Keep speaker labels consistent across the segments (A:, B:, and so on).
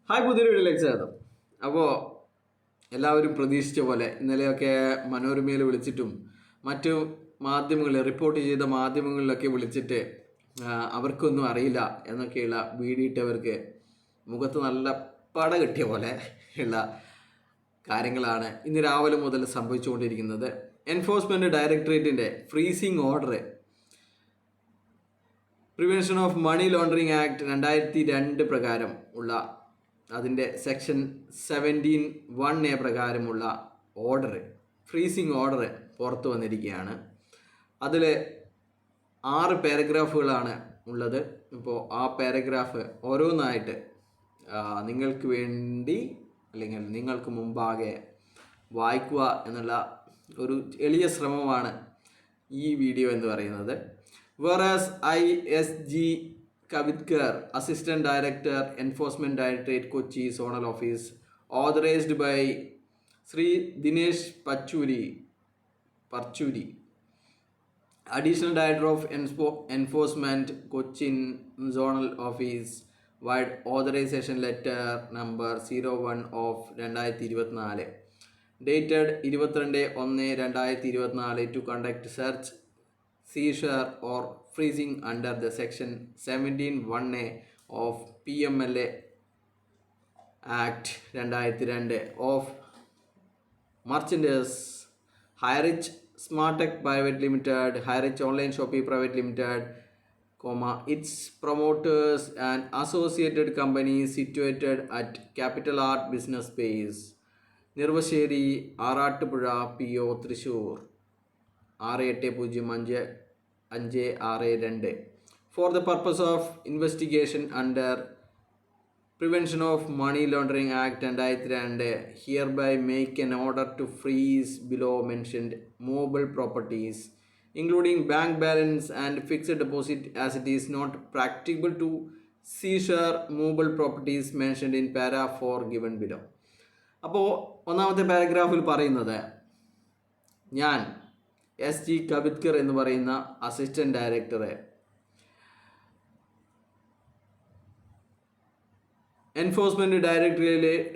A: Hi, പുതിയൊരു വീഡിയോയിലേക്ക് സ്വാഗതം. അപ്പോൾ എല്ലാവരും പ്രതീക്ഷിച്ച പോലെ ഇന്നലെയൊക്കെ മനോരമയിൽ വിളിച്ചിട്ടും മറ്റു മാധ്യമങ്ങൾ റിപ്പോർട്ട് ചെയ്ത മാധ്യമങ്ങളിലൊക്കെ വിളിച്ചിട്ട് അവർക്കൊന്നും അറിയില്ല എന്നൊക്കെയുള്ള വീടിയിട്ടവർക്ക് മുഖത്ത് നല്ല പട കിട്ടിയ പോലെ ഉള്ള കാര്യങ്ങളാണ് ഇന്ന് രാവിലെ മുതൽ സംഭവിച്ചുകൊണ്ടിരിക്കുന്നത്. എൻഫോഴ്സ്മെൻറ്റ് ഡയറക്ടറേറ്റിൻ്റെ freezing order prevention of money laundering act 2002 പ്രകാരം ഉള്ള അതിൻ്റെ സെക്ഷൻ 17(1)A പ്രകാരമുള്ള ഓർഡർ, ഫ്രീസിംഗ് ഓർഡർ പുറത്തു വന്നിരിക്കുകയാണ്. അതിൽ 6 പാരഗ്രാഫുകളാണ് ഉള്ളത്. ഇപ്പോൾ ആ പാരഗ്രാഫ് ഓരോന്നായിട്ട് നിങ്ങൾക്ക് വേണ്ടി അല്ലെങ്കിൽ നിങ്ങൾക്ക് മുമ്പാകെ വായിക്കുക എന്നുള്ള ഒരു എളിയ ശ്രമമാണ് ഈ വീഡിയോ എന്ന് പറയുന്നത്. Whereas ISG Kavithkar, Assistant Director, Enforcement Directorate, Kochi Zonal Office, authorized by Sri Dinesh Parchuri, Additional Director of Enforcement, Cochin Zonal Office, via authorization letter number 01 of 2024, dated 22/1/2024 to conduct search, seizure or freezing under the section 17(1)A of PMLA Act 2002 of merchandise Hirich Smartech Private Limited, Hirich Online Shopping Private Limited, its promoters and associated companies situated at Capital Art Business Space, Nirvasheri, Arattupuzha, PO, Thrissur 680562 for the purpose of investigation under Prevention of Money Laundering Act 2002, hereby make an order to freeze below mentioned movable properties, including bank balance and fixed deposit, as it is not practicable to seizure movable properties mentioned in para 4 given below. അപ്പോൾ ഒന്നാമത്തെ പാരഗ്രാഫിൽ പറയുന്നത്, ഞാൻ SG കവിത്കർ എന്ന് പറയുന്ന assistant ഡയറക്ടറെ enforcement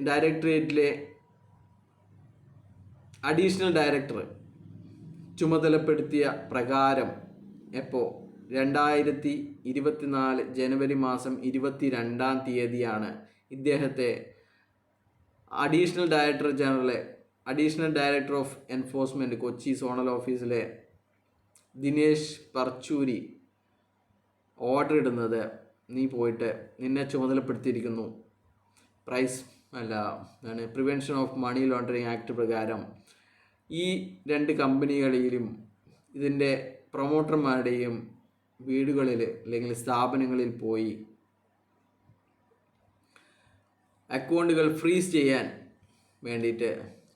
A: ഡയറക്ടറേറ്റിലെ additional director ചുമതലപ്പെടുത്തിയ പ്രകാരം എപ്പോൾ 2024 ജനുവരി മാസം 22-ാം തീയതിയാണ് ഇദ്ദേഹത്തെ additional director of enforcement Kochi zonal ഓഫീസിലെ ദിനേശ് പർച്ചൂരി ഓർഡർ ഇടുന്നത്, നീ പോയിട്ട് നിന്നെ ചുമതലപ്പെടുത്തിയിരിക്കുന്നു prevention of money laundering act പ്രകാരം ഈ 2 കമ്പനികളിലും ഇതിൻ്റെ പ്രൊമോട്ടർമാരുടെയും വീടുകളിൽ അല്ലെങ്കിൽ സ്ഥാപനങ്ങളിൽ പോയി അക്കൗണ്ടുകൾ ഫ്രീസ് ചെയ്യാൻ വേണ്ടിയിട്ട്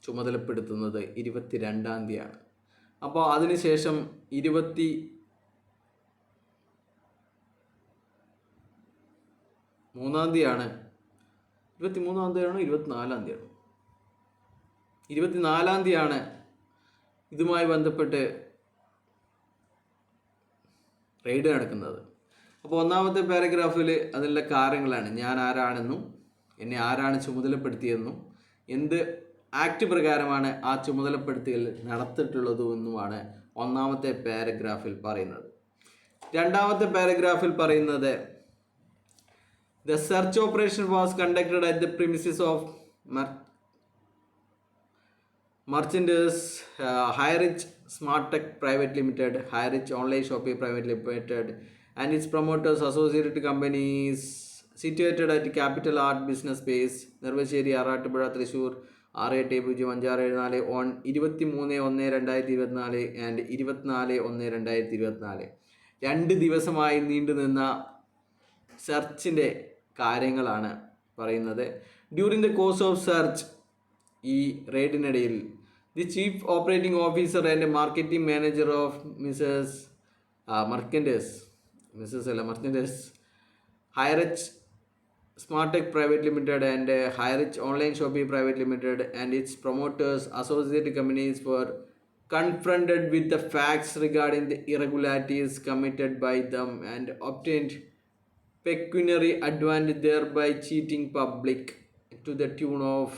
A: ചുമതലപ്പെടുത്തുന്നത് 22-ാം തീയതിയാണ്. അപ്പോൾ അതിനുശേഷം 23-ാം തീയതിയാണോ 24-ാം തീയതിയാണോ 24-ാം തീയതിയാണ് ഇതുമായി ബന്ധപ്പെട്ട് റെയ്ഡ് നടക്കുന്നത്. അപ്പോൾ ഒന്നാമത്തെ പാരഗ്രാഫിൽ അതിലുള്ള കാര്യങ്ങളാണ്, ഞാൻ ആരാണെന്നും എന്നെ ആരാണ് ചുമതലപ്പെടുത്തിയെന്നും എന്ത് ആക്ട് പ്രകാരമാണ് ആ ചുമതലപ്പെടുത്തൽ നടത്തിയിട്ടുള്ളതെന്നുമാണ് ഒന്നാമത്തെ പാരഗ്രാഫിൽ പറയുന്നത്. രണ്ടാമത്തെ പാരഗ്രാഫിൽ പറയുന്നത്, the search operation was conducted at the premises of merchandise Hirich Smartech Private Limited, Hirich Online Shopping Private Limited, and its promoters associated companies situated at Capital Art Business Space, Nirvasheri, Arattupuzha, Thrissur 680564 on 23/1/2024 and 24/1/2024. 2 ദിവസമായി നീണ്ടുനിന്ന സെർച്ചിൻ്റെ കാര്യങ്ങളാണ് പറയുന്നത്. During the course of search, ഈ റെയ്ഡിനിടയിൽ, the chief operating officer and marketing manager of merchandise Hirich Smartech Private Limited and Hirich Online Shopping Private Limited and its promoters associated companies were confronted with the facts regarding the irregularities committed by them and obtained pecuniary advantage, thereby cheating public to the tune of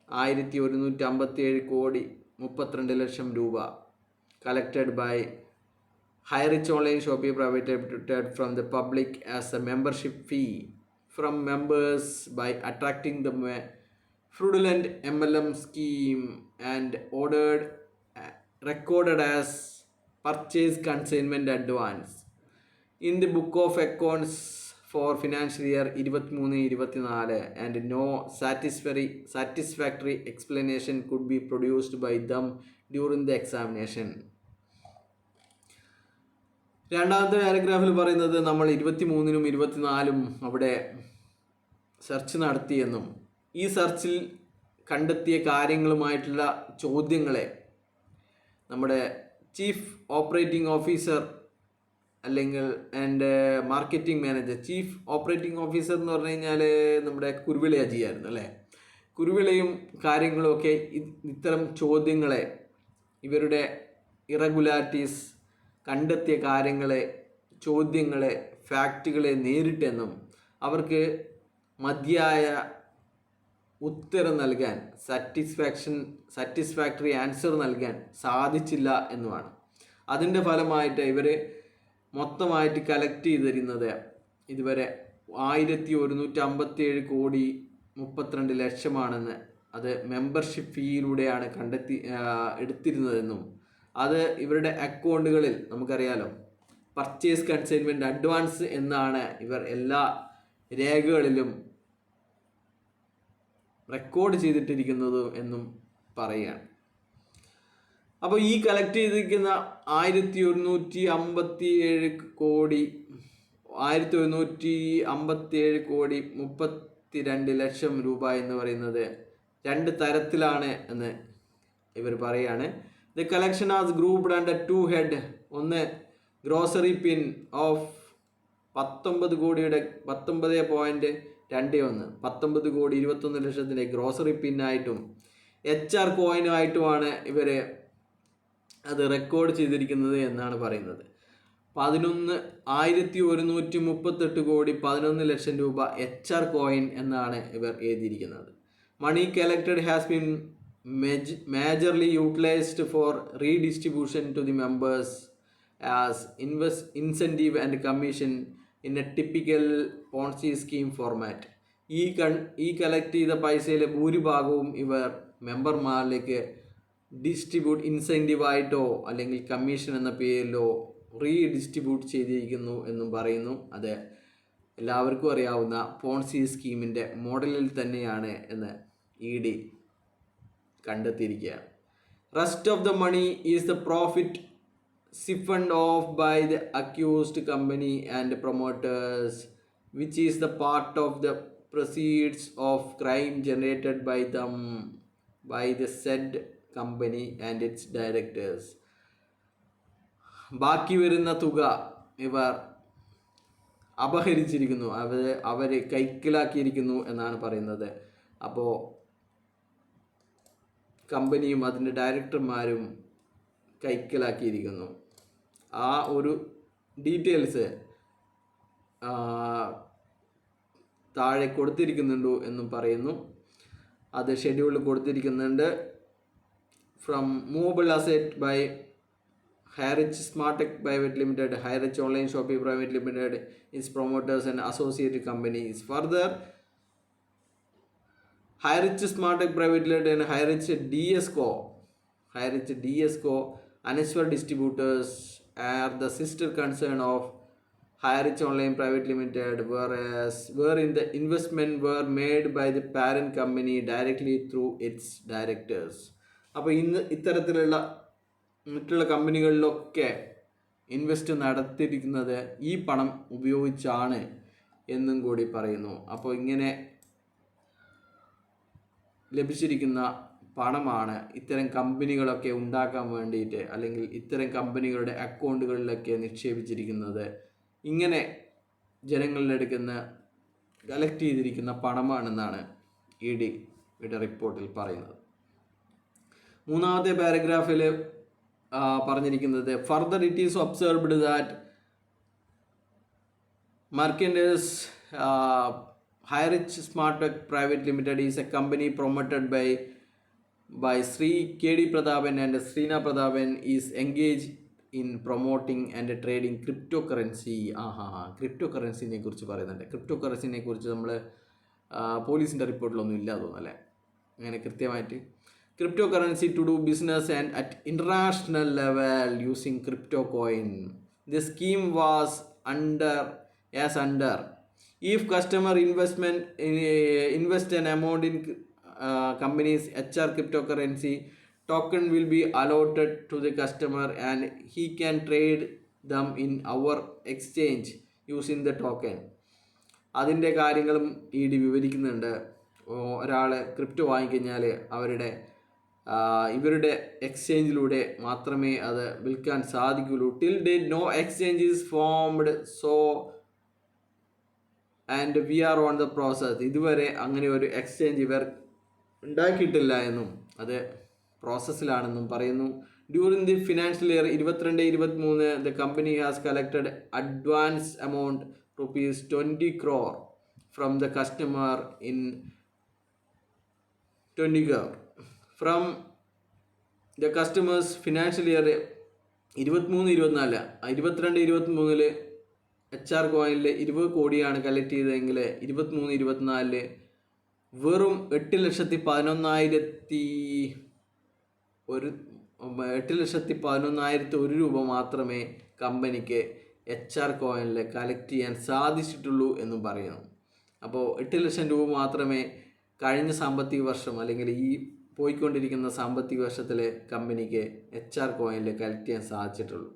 A: 1157,32 രൂപ collected by High-Rich Online Shopee Private Limited from the public as a membership fee from members by attracting the fraudulent MLM scheme and recorded as purchase consignment advance in the book of accounts for financial year 23-24 and no satisfactory explanation could be produced by them during the examination. രണ്ടാമത്തെ പാരഗ്രാഫിൽ പറയുന്നത് നമ്മൾ 23-നും 24-നും അവിടെ search നടത്തിയെന്നും ഈ സെർച്ചിൽ കണ്ടെത്തിയ കാര്യങ്ങളുമായിട്ടുള്ള ചോദ്യങ്ങളെ നമ്മുടെ chief operating officer അല്ലെങ്കിൽ marketing manager, chief operating officer എന്ന് പറഞ്ഞു കഴിഞ്ഞാൽ നമ്മുടെ കുരുവിള അജിയായിരുന്നു അല്ലേ. കുരുവിളയും കാര്യങ്ങളും ഒക്കെ ഇത്തരം ചോദ്യങ്ങളെ, ഇവരുടെ ഇറഗുലാരിറ്റീസ് കണ്ടെത്തിയ കാര്യങ്ങളെ, ചോദ്യങ്ങളെ, ഫാക്റ്റുകളെ നേരിട്ടെന്നും അവർക്ക് മതിയായ ഉത്തരം നൽകാൻ, സാറ്റിസ്ഫാക്ടറി ആൻസർ നൽകാൻ സാധിച്ചില്ല എന്നുമാണ്. അതിൻ്റെ ഫലമായിട്ട് ഇവർ മൊത്തമായിട്ട് കളക്ട് ചെയ്തിരുന്നത് ഇതുവരെ 1157,32 അത് മെമ്പർഷിപ്പ് ഫീയിലൂടെയാണ് എടുത്തിരുന്നതെന്നും അത് ഇവരുടെ അക്കൗണ്ടുകളിൽ നമുക്കറിയാലോ പർച്ചേസ് കൺസൈൻമെൻറ്റ് അഡ്വാൻസ് എന്നാണ് ഇവർ എല്ലാ രേഖകളിലും റെക്കോർഡ് ചെയ്തിട്ടിരിക്കുന്നത് എന്നും പറയുകയാണ്. അപ്പോൾ ഈ കളക്ട് ചെയ്തിരിക്കുന്ന 1157,32 രൂപ എന്ന് പറയുന്നത് രണ്ട് തരത്തിലാണ് എന്ന് ഇവർ പറയുകയാണ്. The collection as grouped under 2 head. ഒന്ന് ഗ്രോസറി പിൻ ഓഫ് 19.21 ഗ്രോസറി പിന്നായിട്ടും HR കോയിനുമായിട്ടുമാണ് ഇവർ അത് റെക്കോർഡ് ചെയ്തിരിക്കുന്നത് എന്നാണ് പറയുന്നത്. 1138 രൂപ HR കോയിൻ എന്നാണ് ഇവർ എഴുതിയിരിക്കുന്നത്. Money collected has been majorly utilized for redistribution to the members as incentive and commission in a typical Ponzi scheme format. ഈ കളക്ട് ചെയ്ത പൈസയിലെ ഭൂരിഭാഗവും ഇവർ മെമ്പർമാരിലേക്ക് ഡിസ്ട്രിബ്യൂട്ട് ഇൻസെൻറ്റീവായിട്ടോ അല്ലെങ്കിൽ കമ്മീഷൻ എന്ന പേരിലോ റീഡിസ്ട്രിബ്യൂട്ട് ചെയ്തിരിക്കുന്നു എന്നും പറയുന്നു. അത് എല്ലാവർക്കും അറിയാവുന്ന പോൺസി സ്കീമിൻ്റെ മോഡലിൽ തന്നെയാണ് എന്ന് ED കണ്ടെത്തിയിരിക്കുകയാണ്. Rest of the money is the profit siphoned off by the accused company and promoters, which is the part of the proceeds of crime generated by them by the said company and its directors. ബാക്കി വരുന്ന തുക ഇവർ അപഹരിച്ചിരിക്കുന്നു, അവരെ കൈക്കലാക്കിയിരിക്കുന്നു എന്നാണ് പറയുന്നത്. അപ്പോൾ കമ്പനിയും അതിൻ്റെ ഡയറക്ടർമാരും കൈക്കലാക്കിയിരിക്കുന്നു. ആ ഒരു ഡീറ്റെയിൽസ് താഴെ കൊടുത്തിരിക്കുന്നുണ്ടോ എന്നും പറയുന്നു. അത് ഷെഡ്യൂളിൽ കൊടുത്തിരിക്കുന്നുണ്ട്. From movable asset by High-Rich Smartech Private Limited, High-Rich Online Shopee Private Limited, its promoters and associated companies. Further, High-Rich Smartech Private Limited and High-Rich DSco, Aniswar Distributors are the sister concern of High-Rich Online Private Limited, wherein the investment were made by the parent company directly through its directors. അപ്പോൾ ഇത്തരത്തിലുള്ള മറ്റുള്ള കമ്പനികളിലൊക്കെ invest നടത്തിയിരിക്കുന്നത് ഈ പണം ഉപയോഗിച്ചാണ് എന്നും കൂടി പറയുന്നു. അപ്പോൾ ഇങ്ങനെ ലഭിച്ചിരിക്കുന്ന പണമാണ് ഇത്തരം കമ്പനികളൊക്കെ ഉണ്ടാക്കാൻ വേണ്ടിയിട്ട് അല്ലെങ്കിൽ ഇത്തരം കമ്പനികളുടെ അക്കൗണ്ടുകളിലൊക്കെ നിക്ഷേപിച്ചിരിക്കുന്നത്. ഇങ്ങനെ ജനങ്ങളിലെടുക്കുന്ന കളക്ട് ചെയ്തിരിക്കുന്ന പണമാണെന്നാണ് EDയുടെ റിപ്പോർട്ടിൽ പറയുന്നത്. മൂന്നാമത്തെ പാരഗ്രാഫിൽ പറഞ്ഞിരിക്കുന്നത് further it is observed that merchandise HighRich SmartTech Private Limited is a company promoted by Sri K.D. Prathapan and Srina Prathapan is engaged in promoting and trading cryptocurrency. ക്രിപ്റ്റോകറൻസിനെ കുറിച്ച് പറയുന്നുണ്ട്. ക്രിപ്റ്റോകറൻസിനെ കുറിച്ച് നമ്മൾ പോലീസിൻ്റെ റിപ്പോർട്ടിലൊന്നും ഇല്ല തോന്നല്ലേ, അങ്ങനെ കൃത്യമായിട്ട്. Cryptocurrency to do business and at international level using crypto coin. The scheme was under if customer invest an amount in company's HR cryptocurrency, token will be allotted to the customer and he can trade them in our exchange using the token. അതിൻ്റെ കാര്യങ്ങളും ED. വിവരിക്കുന്നുണ്ട്. ഒരാൾ crypto വാങ്ങിക്കഴിഞ്ഞാൽ ഇവരുടെ എക്സ്ചേഞ്ചിലൂടെ മാത്രമേ അത് വിൽക്കാൻ സാധിക്കുകയുള്ളൂ. Till date no exchange is formed, so and we are on the process. ഇതുവരെ അങ്ങനെ ഒരു എക്സ്ചേഞ്ച് ഇവർ ഉണ്ടാക്കിയിട്ടില്ല എന്നും അത് പ്രോസസ്സിലാണെന്നും പറയുന്നു. During the financial year 22-23 the company has collected advance amount ₹20 crore from the customer in 20 crore from the customers financial year 22-24 HR കോയിനിൽ 20 കോടിയാണ് collect ചെയ്തതെങ്കിൽ 23-24 വെറും 8,11,1 രൂപ മാത്രമേ കമ്പനിക്ക് HR കോയിനിൽ കളക്ട് ചെയ്യാൻ സാധിച്ചിട്ടുള്ളൂ എന്നും പറയുന്നു. അപ്പോൾ 8 ലക്ഷം രൂപ മാത്രമേ കഴിഞ്ഞ സാമ്പത്തിക വർഷം അല്ലെങ്കിൽ ഈ പോയിക്കൊണ്ടിരിക്കുന്ന സാമ്പത്തിക വർഷത്തിൽ കമ്പനിക്ക് HR കോയിനിൽ കളക്ട് ചെയ്യാൻ സാധിച്ചിട്ടുള്ളൂ.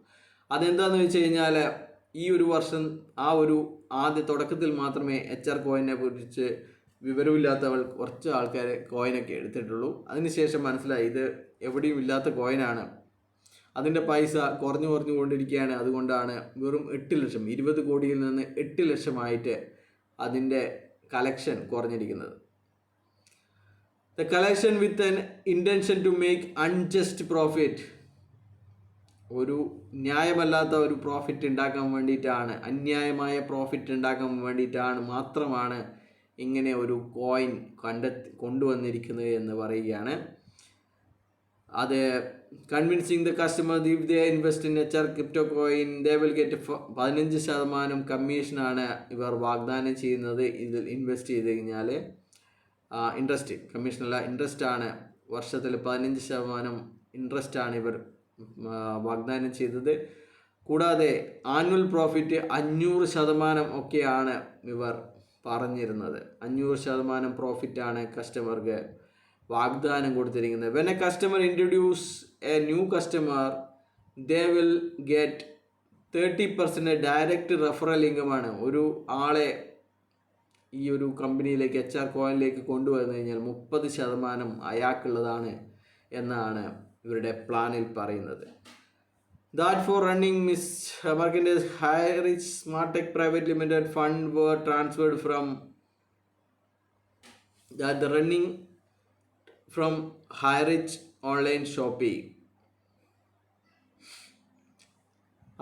A: അതെന്താണെന്ന് വെച്ച് കഴിഞ്ഞാൽ ഈ ഒരു വർഷം ആദ്യ തുടക്കത്തിൽ മാത്രമേ HR കോയിനെ കുറിച്ച് വിവരമില്ലാത്തവൾ കുറച്ച് ആൾക്കാർ കോയിനൊക്കെ എടുത്തിട്ടുള്ളൂ. അതിനുശേഷം മനസ്സിലായി ഇത് എവിടെയും ഇല്ലാത്ത കോയിനാണ്, അതിൻ്റെ പൈസ കുറഞ്ഞു കൊണ്ടിരിക്കുകയാണ്. അതുകൊണ്ടാണ് വെറും 8 ലക്ഷം 20 കോടിയിൽ നിന്ന് 8 ലക്ഷമായിട്ട് അതിൻ്റെ collection കുറഞ്ഞിരിക്കുന്നത്. The collection with an intention to make unjust profit. ഒരു ന്യായമല്ലാത്ത ഒരു പ്രോഫിറ്റ് ഉണ്ടാക്കാൻ വേണ്ടിയിട്ടാണ്, അന്യായമായ പ്രോഫിറ്റ് ഉണ്ടാക്കാൻ വേണ്ടിയിട്ടാണ് മാത്രമാണ് ഇങ്ങനെ ഒരു കോയിൻ കൊണ്ടുവന്നിരിക്കുന്നത് എന്ന് പറയുകയാണ്. അത് convincing the customer if they invest in HR crypto coin they will get 15% കമ്മീഷനാണ് ഇവർ വാഗ്ദാനം ചെയ്യുന്നത്. ഇതിൽ ഇൻവെസ്റ്റ് ചെയ്ത് കഴിഞ്ഞാൽ ഇൻട്രസ്റ്റ്, കമ്മീഷനല്ല ഇൻട്രസ്റ്റാണ്, വർഷത്തിൽ 15% ഇൻട്രസ്റ്റാണ് ഇവർ വാഗ്ദാനം ചെയ്തത്. കൂടാതെ ആനുവൽ പ്രോഫിറ്റ് 500% ഒക്കെയാണ് ഇവർ പറഞ്ഞിരുന്നത്. 500% പ്രോഫിറ്റാണ് കസ്റ്റമർക്ക് വാഗ്ദാനം കൊടുത്തിരിക്കുന്നത്. When a customer introduce a new customer they will get 30% direct referral ഇൻകമാണ്. ഒരു ആളെ ഈ ഒരു കമ്പനിയിലേക്ക് HR കോയിനിലേക്ക് കൊണ്ടുവന്നു കഴിഞ്ഞാൽ 30% അയാൾക്കുള്ളതാണ് എന്നാണ് ഇവരുടെ പ്ലാനിൽ പറയുന്നത്. That for running Miss Mercantile's HighRich SmartTech Private Limited fund were transferred from the running from HighRich online shopping.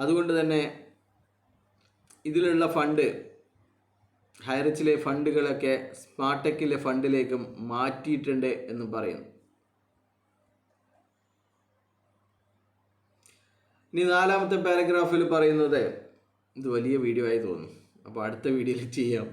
A: അതുകൊണ്ട് തന്നെ ഇതിലുള്ള ഫണ്ട്, ഹൈറിച്ചിലെ ഫണ്ടുകളൊക്കെ സ്മാർട്ടെക്കിലെ ഫണ്ടിലേക്കും മാറ്റിയിട്ടുണ്ട് എന്ന് പറയുന്നു. ഇനി 4ാമത്തെ പാരഗ്രാഫിൽ പറയുന്നത്, ഇത് വലിയ വീഡിയോ ആയി തോന്നുന്നു, അപ്പോൾ അടുത്ത വീഡിയോയിൽ ചെയ്യാം.